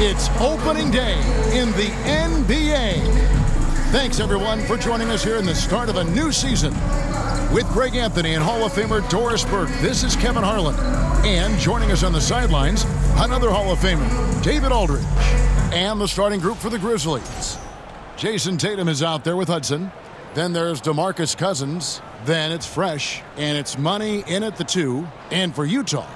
It's opening day in the NBA. Thanks, everyone, for joining us here in the start of a new season. With Greg Anthony and Hall of Famer Doris Burke, this is Kevin Harlan. And joining us on the sidelines, another Hall of Famer, David Aldridge. And the starting group for the Grizzlies. Jason Tatum is out there with Hudson. Then there's DeMarcus Cousins. Then it's Fresh. And it's Money in at the 2. And for Utah,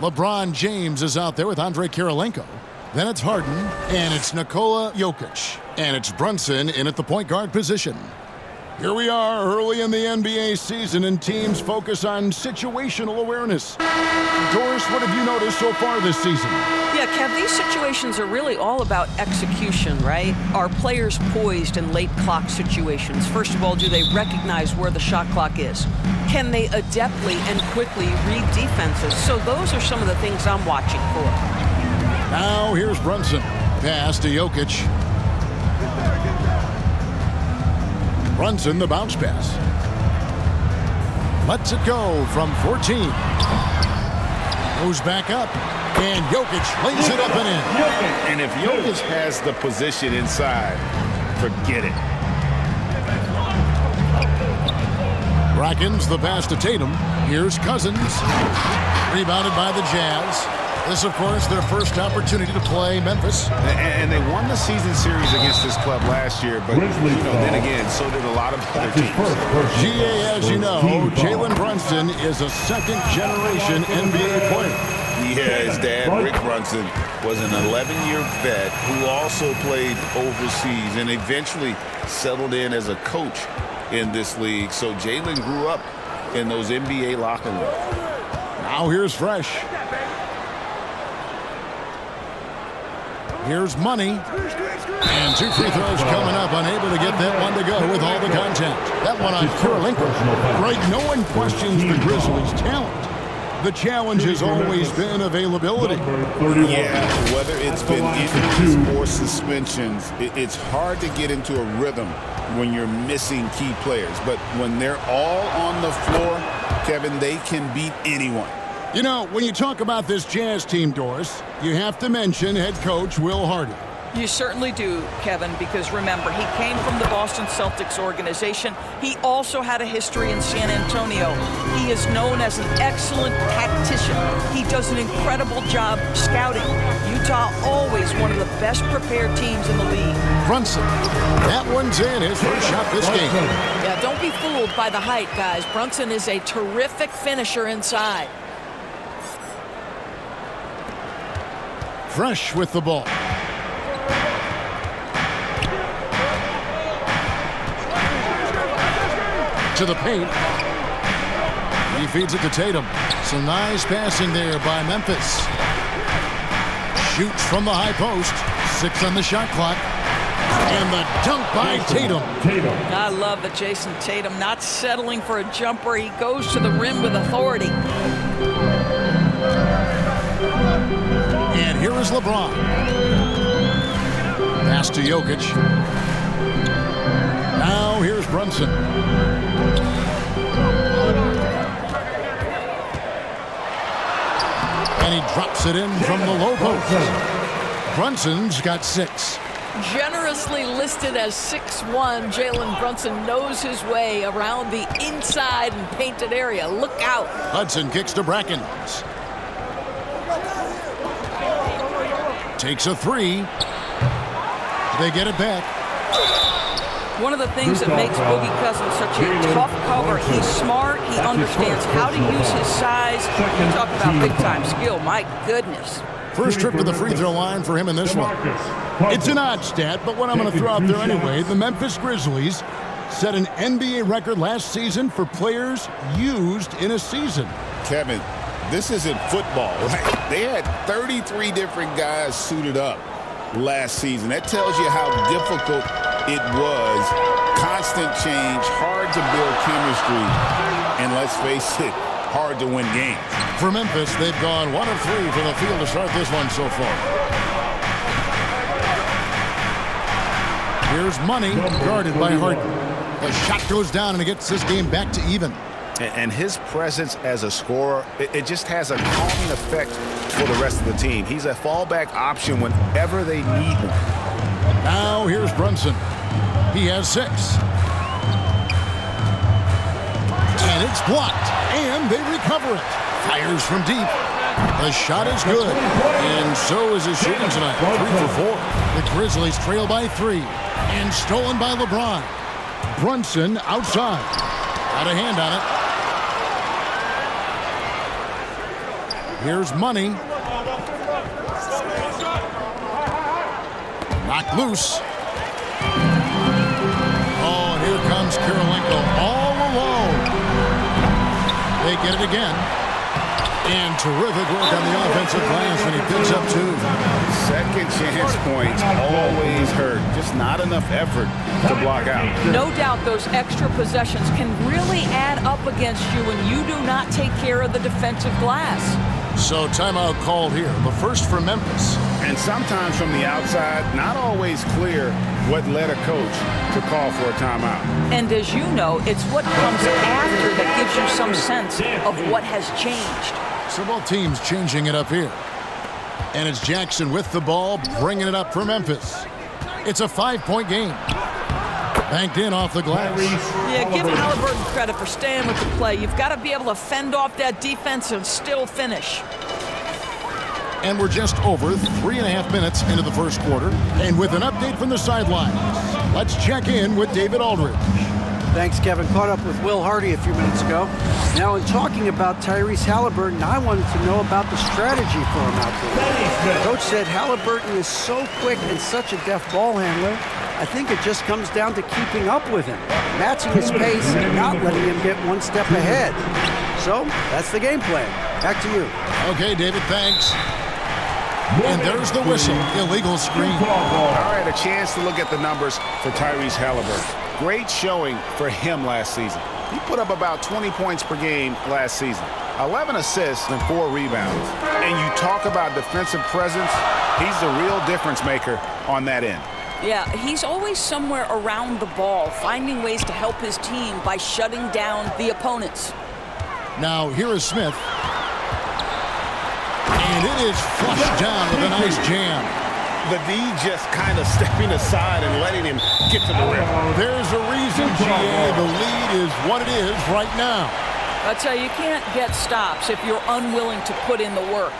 LeBron James is out there with Andre Kirilenko. Then it's Harden, and it's Nikola Jokic. And it's Brunson in at the point guard position. Here we are early in the NBA season, and teams focus on situational awareness. Doris, what have you noticed so far this season? Yeah, Kev, these situations are really all about execution, right? Are players poised in late clock situations? First of all, do they recognize where the shot clock is? Can they adeptly and quickly read defenses? So those are some of the things I'm watching for. Now here's Brunson. Pass to Jokic. Brunson, the bounce pass. Lets it go from 14. Goes back up. And Jokic lays it up and in. And if Jokic has the position inside, forget it. Brackens the pass to Tatum. Here's Cousins. Rebounded by the Jazz. This, of course, their first opportunity to play Memphis. And they won the season series against this club last year, but then again, so did a lot of other teams. GA, as you know, Jalen Brunson is a second-generation NBA player. Yeah, his dad, Rick Brunson, was an 11-year vet who also played overseas and eventually settled in as a coach in this league. So Jalen grew up in those NBA locker rooms. Now here's Fresh. Here's Money. And 2 free throws coming up. Unable to get that one to go with all the contact. That one on Kirilenko. Greg, no one questions the Grizzlies' talent. The challenge has always been availability. Yeah, whether it's been injuries or suspensions, it's hard to get into a rhythm when you're missing key players. But when they're all on the floor, Kevin, they can beat anyone. You know, when you talk about this Jazz team, Doris, you have to mention head coach Will Hardy. You certainly do, Kevin, because remember, he came from the Boston Celtics organization. He also had a history in San Antonio. He is known as an excellent tactician. He does an incredible job scouting. Utah always one of the best prepared teams in the league. Brunson, that one's in, his first shot this game. Yeah, don't be fooled by the height, guys. Brunson is a terrific finisher inside. Fresh with the ball. To the paint. He feeds it to Tatum. Some nice passing there by Memphis. Shoots from the high post. 6 on the shot clock. And the dunk by Tatum. I love that Jason Tatum not settling for a jumper. He goes to the rim with authority. And here is LeBron. Pass to Jokic. Now here's Brunson. And he drops it in from the low post. Brunson's got 6. Generously listed as 6'1", Jalen Brunson knows his way around the inside and painted area. Look out. Hudson kicks to Brackens. Takes a 3. They get it back. One of the things that makes Boogie Cousins such a tough cover, he's smart, he understands how to use his size. You talk about big-time skill, my goodness. First trip to the free throw line for him in this one. It's an odd stat, but what I'm going to throw out there anyway. The Memphis Grizzlies set an NBA record last season for players used in a season. Kevin, this isn't football, right? They had 33 different guys suited up last season. That tells you how difficult it was. Constant change, hard to build chemistry, and let's face it, hard to win games. For Memphis, they've gone 1 of 3 from the field to start this one so far. Here's Money, guarded by Harden. The shot goes down, and it gets this game back to even. And his presence as a scorer, it just has a calming effect for the rest of the team. He's a fallback option whenever they need one. Now here's Brunson. He has 6. And it's blocked. And they recover it. Fires from deep. The shot is good. And so is his shooting tonight. 3 for 4. The Grizzlies trail by 3. And stolen by LeBron. Brunson outside. Got a hand on it. Here's Money. Knocked loose. Oh, and here comes Kirilenko all alone. They get it again. And terrific work on the offensive glass, and he picks up 2. Second chance points always hurt. Just not enough effort to block out. No doubt those extra possessions can really add up against you when you do not take care of the defensive glass. So timeout called here. The first for Memphis. And sometimes from the outside, not always clear what led a coach to call for a timeout. And as you know, it's what comes after that gives you some sense of what has changed. So both teams changing it up here. And it's Jackson with the ball, bringing it up for Memphis. It's a 5-point game. Banked in off the glass. Yeah, give Halliburton credit for staying with the play. You've got to be able to fend off that defense and still finish. And we're just over 3.5 minutes into the first quarter. And with an update from the sidelines, let's check in with David Aldridge. Thanks, Kevin. Caught up with Will Hardy a few minutes ago. Now, in talking about Tyrese Halliburton, I wanted to know about the strategy for him out there. The coach said Halliburton is so quick and such a deft ball handler. I think it just comes down to keeping up with him, matching his pace, and not letting him get one step ahead. So, that's the game plan. Back to you. Okay, David, thanks. And there's the whistle. Illegal screen. All right, a chance to look at the numbers for Tyrese Halliburton. Great showing for him last season. He put up about 20 points per game last season, 11 assists and 4 rebounds. And you talk about defensive presence, he's the real difference maker on that end. Yeah, he's always somewhere around the ball, finding ways to help his team by shutting down the opponents. Now, here is Smith. And it is flushed down with a nice jam. The D just kind of stepping aside and letting him get to the rim. There's a reason, GA. The lead is what it is right now. I tell you, you can't get stops if you're unwilling to put in the work.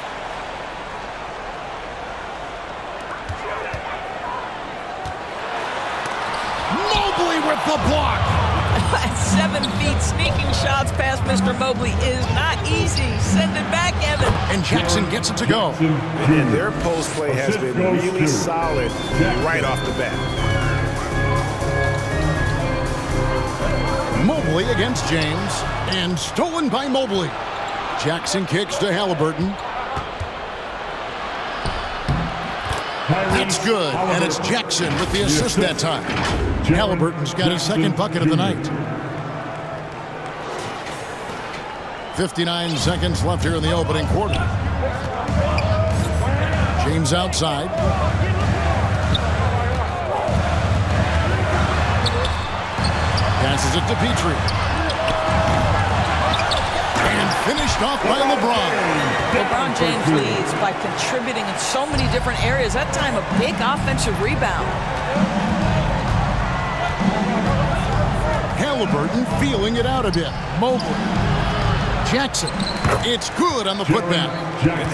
Mobley with the block. At 7 feet, sneaking shots past Mr. Mobley is not easy. Send it back, Evan. And Jackson gets it to go. And their post play has been really solid right off the bat. Mobley against James. And stolen by Mobley. Jackson kicks to Halliburton. That's good. And it's Jackson with the assist that time. Halliburton's got his second bucket of the night. 59 seconds left here in the opening quarter. James outside. Passes it to Petrie. And finished off by LeBron. LeBron James leads by contributing in so many different areas. That time a big offensive rebound. Halliburton feeling it out a bit. Mobley. Jackson. It's good on the putback.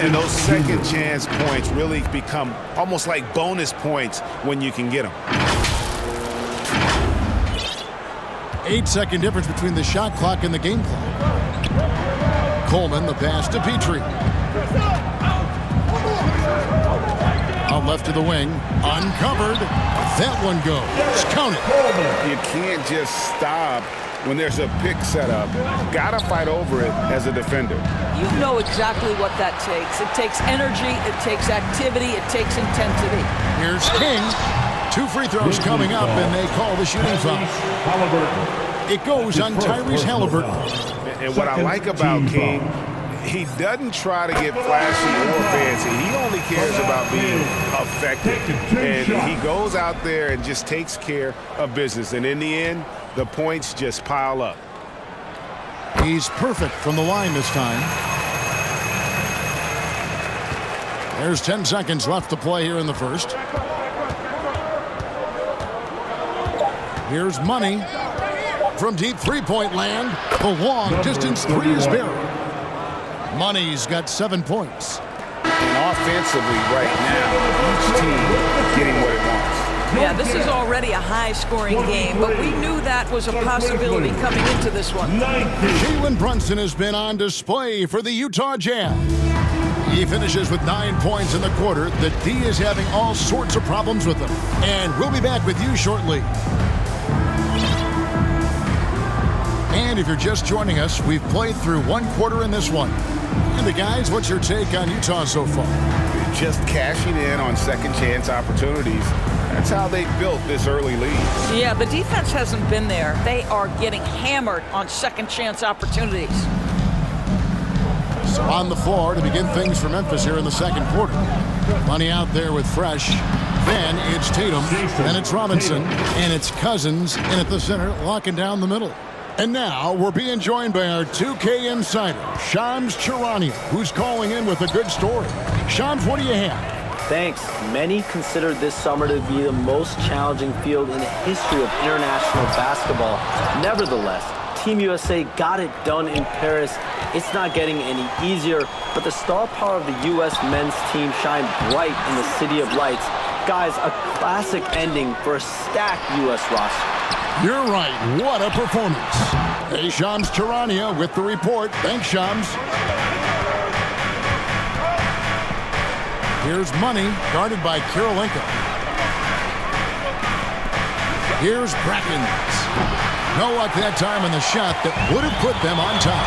And those second chance points really become almost like bonus points when you can get them. 8-second difference between the shot clock and the game clock. Coleman, the pass to Petrie. Out left to the wing. Uncovered. That one goes. Count it. You can't just stop when there's a pick set up. Gotta fight over it as a defender. You know exactly what that takes. It takes energy, it takes activity, it takes intensity. Here's King. 2 free throws coming up, and they call the shooting foul. It goes on Tyrese Halliburton. And what I like about King, he doesn't try to get flashy or fancy. He only cares about being effective. And he goes out there and just takes care of business. And in the end, the points just pile up. He's perfect from the line this time. There's 10 seconds left to play here in the first. Here's Money from deep three-point land. The long-distance three is buried. Money's got 7 points. And offensively right now, each team getting what it wants. Yeah, this is already a high-scoring game, but we knew that was a possibility coming into this one. Jalen Brunson has been on display for the Utah Jazz. He finishes with 9 points in the quarter. The D is having all sorts of problems with him. And we'll be back with you shortly. And if you're just joining us, we've played through 1 quarter in this one. And the guys, what's your take on Utah so far? Just cashing in on second chance opportunities. That's how they built this early lead. Yeah, the defense hasn't been there. They are getting hammered on second chance opportunities. So on the floor to begin things for Memphis here in the second quarter. Money out there with Fresh. Then it's Tatum. Then it's Robinson. And it's Cousins in at the center, locking down the middle. And now we're being joined by our 2K insider, Shams Charania, who's calling in with a good story. Shams, what do you have? Thanks. Many consider this summer to be the most challenging field in the history of international basketball. Nevertheless, Team USA got it done in Paris. It's not getting any easier, but the star power of the U.S. men's team shined bright in the City of Lights. Guys, a classic ending for a stacked U.S. roster. You're right. What a performance. Hey, Shams Charania with the report. Thanks, Shams. Here's Money, guarded by Kirilenko. Here's Brackens. No luck that time on the shot that would have put them on top.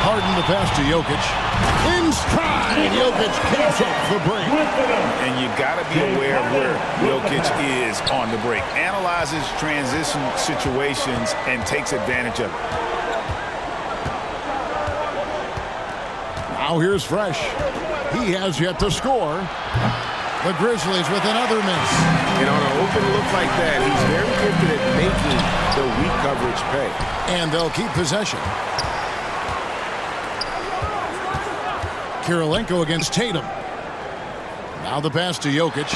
Harden the pass to Jokic. In stride, Jokic kicks off the break. And you got to be aware of where Jokic is on the break. Analyzes transition situations and takes advantage of it. Now here's Fresh. He has yet to score. The Grizzlies with another miss. And on an open look like that, he's very gifted at making the weak coverage pay. And they'll keep possession. Kirilenko against Tatum. Now the pass to Jokic.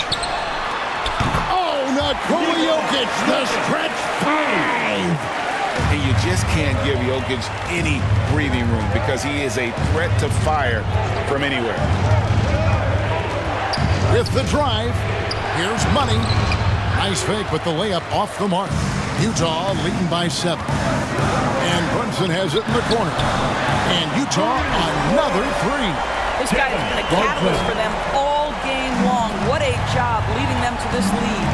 Oh, Nikola Jokic, the stretch 5. And you just can't give Jokic any breathing room because he is a threat to fire from anywhere. With the drive, here's Money. Nice fake with the layup off the mark. Utah leading by 7. And Brunson has it in the corner. And Utah another 3. This guy has been a catalyst for them all game long. What a job leading them to this lead.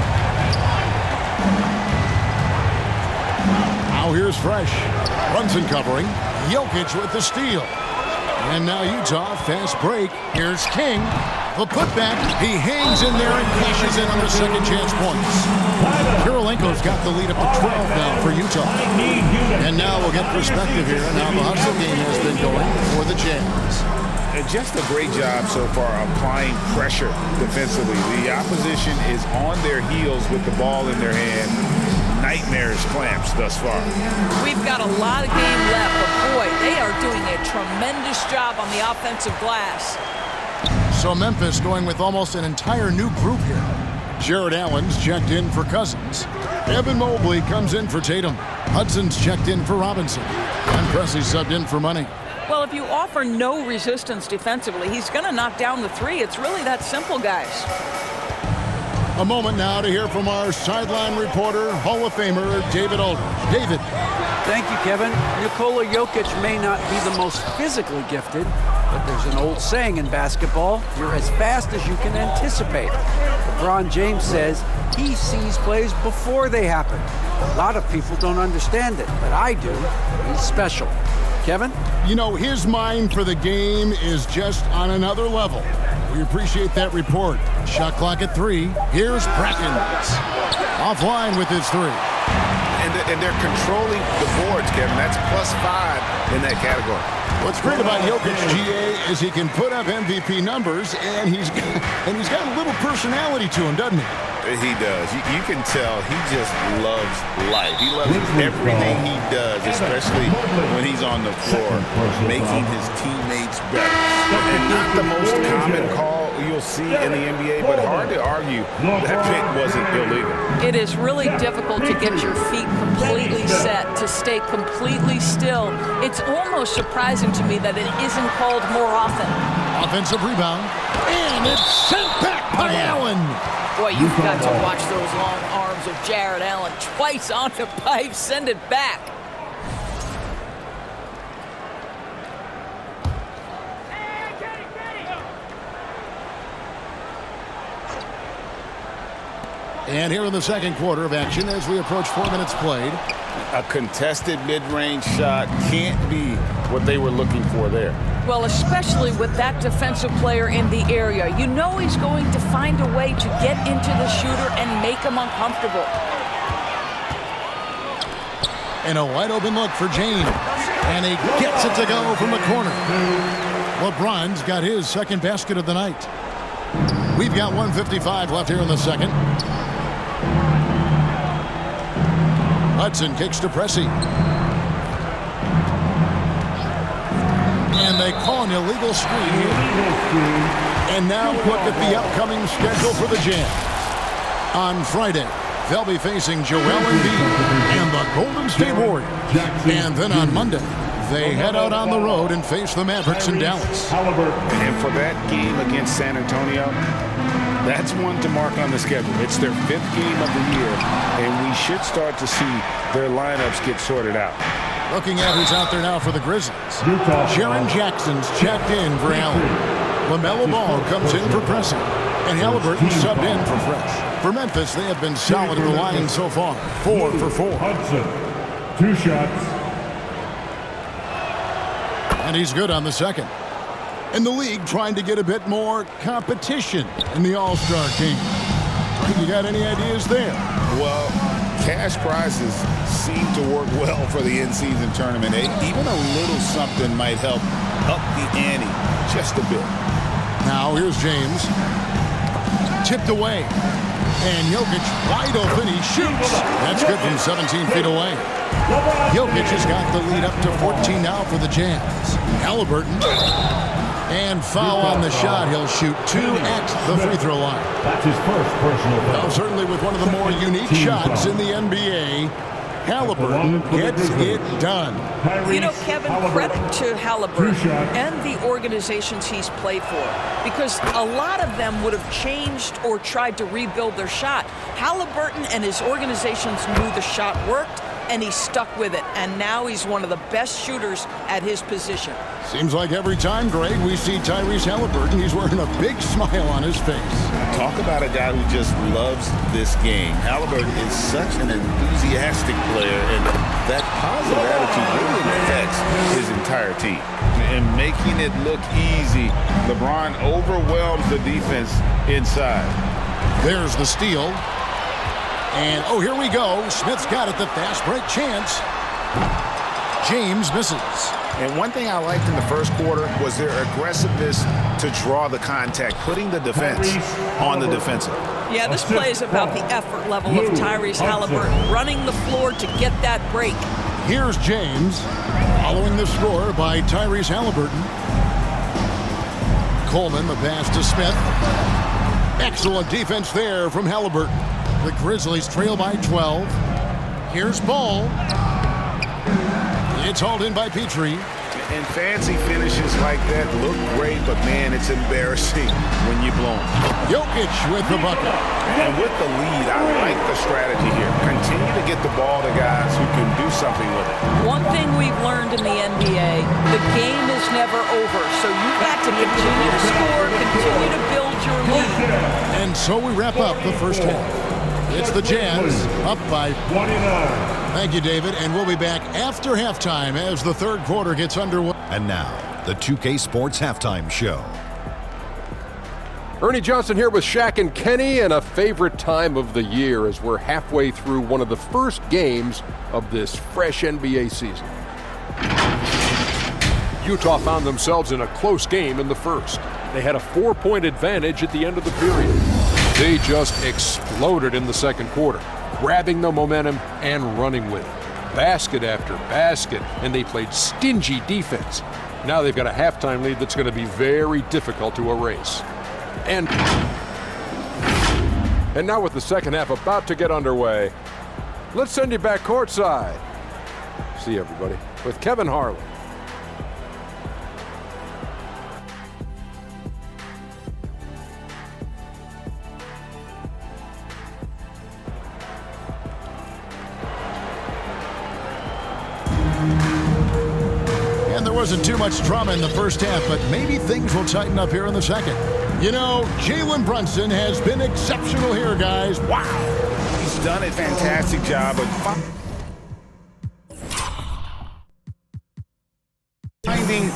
Now here's Fresh. Brunson covering. Jokic with the steal. And now Utah, fast break. Here's King. The putback. He hangs in there and cashes in on the second chance points. Kirilenko's got the lead up to 12 now for Utah. And now we'll get perspective here on how the hustle game has been going for the Jazz. And just a great job so far applying pressure defensively. The opposition is on their heels with the ball in their hand. Nightmares clamps thus far. We've got a lot of game left, but boy, they are doing a tremendous job on the offensive glass. So Memphis going with almost an entire new group here. Jared Allen's checked in for Cousins. Evan Mobley comes in for Tatum. Hudson's checked in for Robinson. And Pressey subbed in for Money. Well, if you offer no resistance defensively, he's going to knock down the 3. It's really that simple, guys. A moment now to hear from our sideline reporter, Hall of Famer David Aldridge. David. Thank you, Kevin. Nikola Jokic may not be the most physically gifted, but there's an old saying in basketball, you're as fast as you can anticipate. LeBron James says he sees plays before they happen. A lot of people don't understand it, but I do. He's special. Kevin? You know, his mind for the game is just on another level. We appreciate that report. Shot clock at 3. Here's Brackens. Offline with his 3. And they're controlling the boards, Kevin. That's +5 in that category. What's great about Jokic, GA, is he can put up MVP numbers, and he's got a little personality to him, doesn't he? He does. You can tell he just loves life. He loves everything he does, especially when he's on the floor, making his teammates better. And not the most common call you'll see in the NBA, but hard to argue that pick wasn't illegal. It is really difficult to get your feet completely set, to stay completely still. It's almost surprising to me that it isn't called more often. Offensive rebound, and it's sent back by Allen. Boy, you've got to watch those long arms of Jared Allen. Twice on the pipe, send it back. And here in the second quarter of action as we approach 4 minutes played. A contested mid-range shot can't be what they were looking for there. Well, especially with that defensive player in the area. You know he's going to find a way to get into the shooter and make him uncomfortable. And a wide open look for James. And he gets it to go from the corner. LeBron's got his second basket of the night. We've got 1:55 left here in the second. Hudson kicks to Pressey. And they call an illegal screen here. And now look at the upcoming schedule for the Jazz. On Friday, they'll be facing Joel Embiid and the Golden State Warriors. And then on Monday, they head out on the road and face the Mavericks in Dallas. And for that game against San Antonio, that's one to mark on the schedule. It's their 5th game of the year, and we should start to see their lineups get sorted out. Looking at who's out there now for the Grizzlies. Jaren Jackson's checked in for Allen. LaMelo Ball comes in for Pressey. And Halliburton subbed in for Fresh. For Memphis, they have been solid at the line so far. 4 for 4. Hudson, 2 shots. And he's good on the second. In the league, trying to get a bit more competition in the All-Star game. You got any ideas there? Well, cash prizes seem to work well for the in-season tournament. Even a little something might help up the ante just a bit. Now here's James. Tipped away. And Jokic wide open. He shoots. That's good from 17 feet away. Jokic has got the lead up to 14 now for the Jazz. Halliburton. And foul on the shot. He'll shoot 2 at the free throw line. That's his first personal foul. Well, certainly with one of the more unique shots in the NBA, Halliburton gets it done. You know, Kevin, credit to Halliburton and the organizations he's played for, because a lot of them would have changed or tried to rebuild their shot. Halliburton and his organizations knew the shot worked, and he stuck with it. And now he's one of the best shooters at his position. Seems like every time, Greg, we see Tyrese Halliburton, he's wearing a big smile on his face. Talk about a guy who just loves this game. Halliburton is such an enthusiastic player, and that positive attitude really affects his entire team. And making it look easy, LeBron overwhelms the defense inside. There's the steal. And, oh, here we go. Smith's got it, the fast break chance. James misses. And one thing I liked in the first quarter was their aggressiveness to draw the contact, putting the defense on the defensive. Yeah, this play is about the effort level of Tyrese Halliburton, running the floor to get that break. Here's James, following the score by Tyrese Halliburton. Coleman, the pass to Smith. Excellent defense there from Halliburton. The Grizzlies trail by 12. Here's Ball. It's hauled in by Petrie. And fancy finishes like that look great, but man, it's embarrassing when you blow them. Jokic with the bucket. And with the lead, I like the strategy here. Continue to get the ball to guys who can do something with it. One thing we've learned in the NBA, the game is never over. So you've got to continue to score, continue to build your lead. And so we wrap up the first half. It's the Jazz up by 29. Thank you, David, and we'll be back after halftime as the third quarter gets underway. And now, the 2K Sports Halftime Show. Ernie Johnson here with Shaq and Kenny, and a favorite time of the year as we're halfway through one of the first games of this fresh NBA season. Utah found themselves in a close game in the first. They had a 4-point advantage at the end of the period. They just exploded in the second quarter, grabbing the momentum and running with it. Basket after basket, and they played stingy defense. Now they've got a halftime lead that's going to be very difficult to erase. And now with the second half about to get underway, let's send you back courtside. See you, everybody, with Kevin Harlan. And there wasn't too much drama in the first half, but maybe things will tighten up here in the second. You know, Jalen Brunson has been exceptional here, guys. Wow. He's done a fantastic job of finding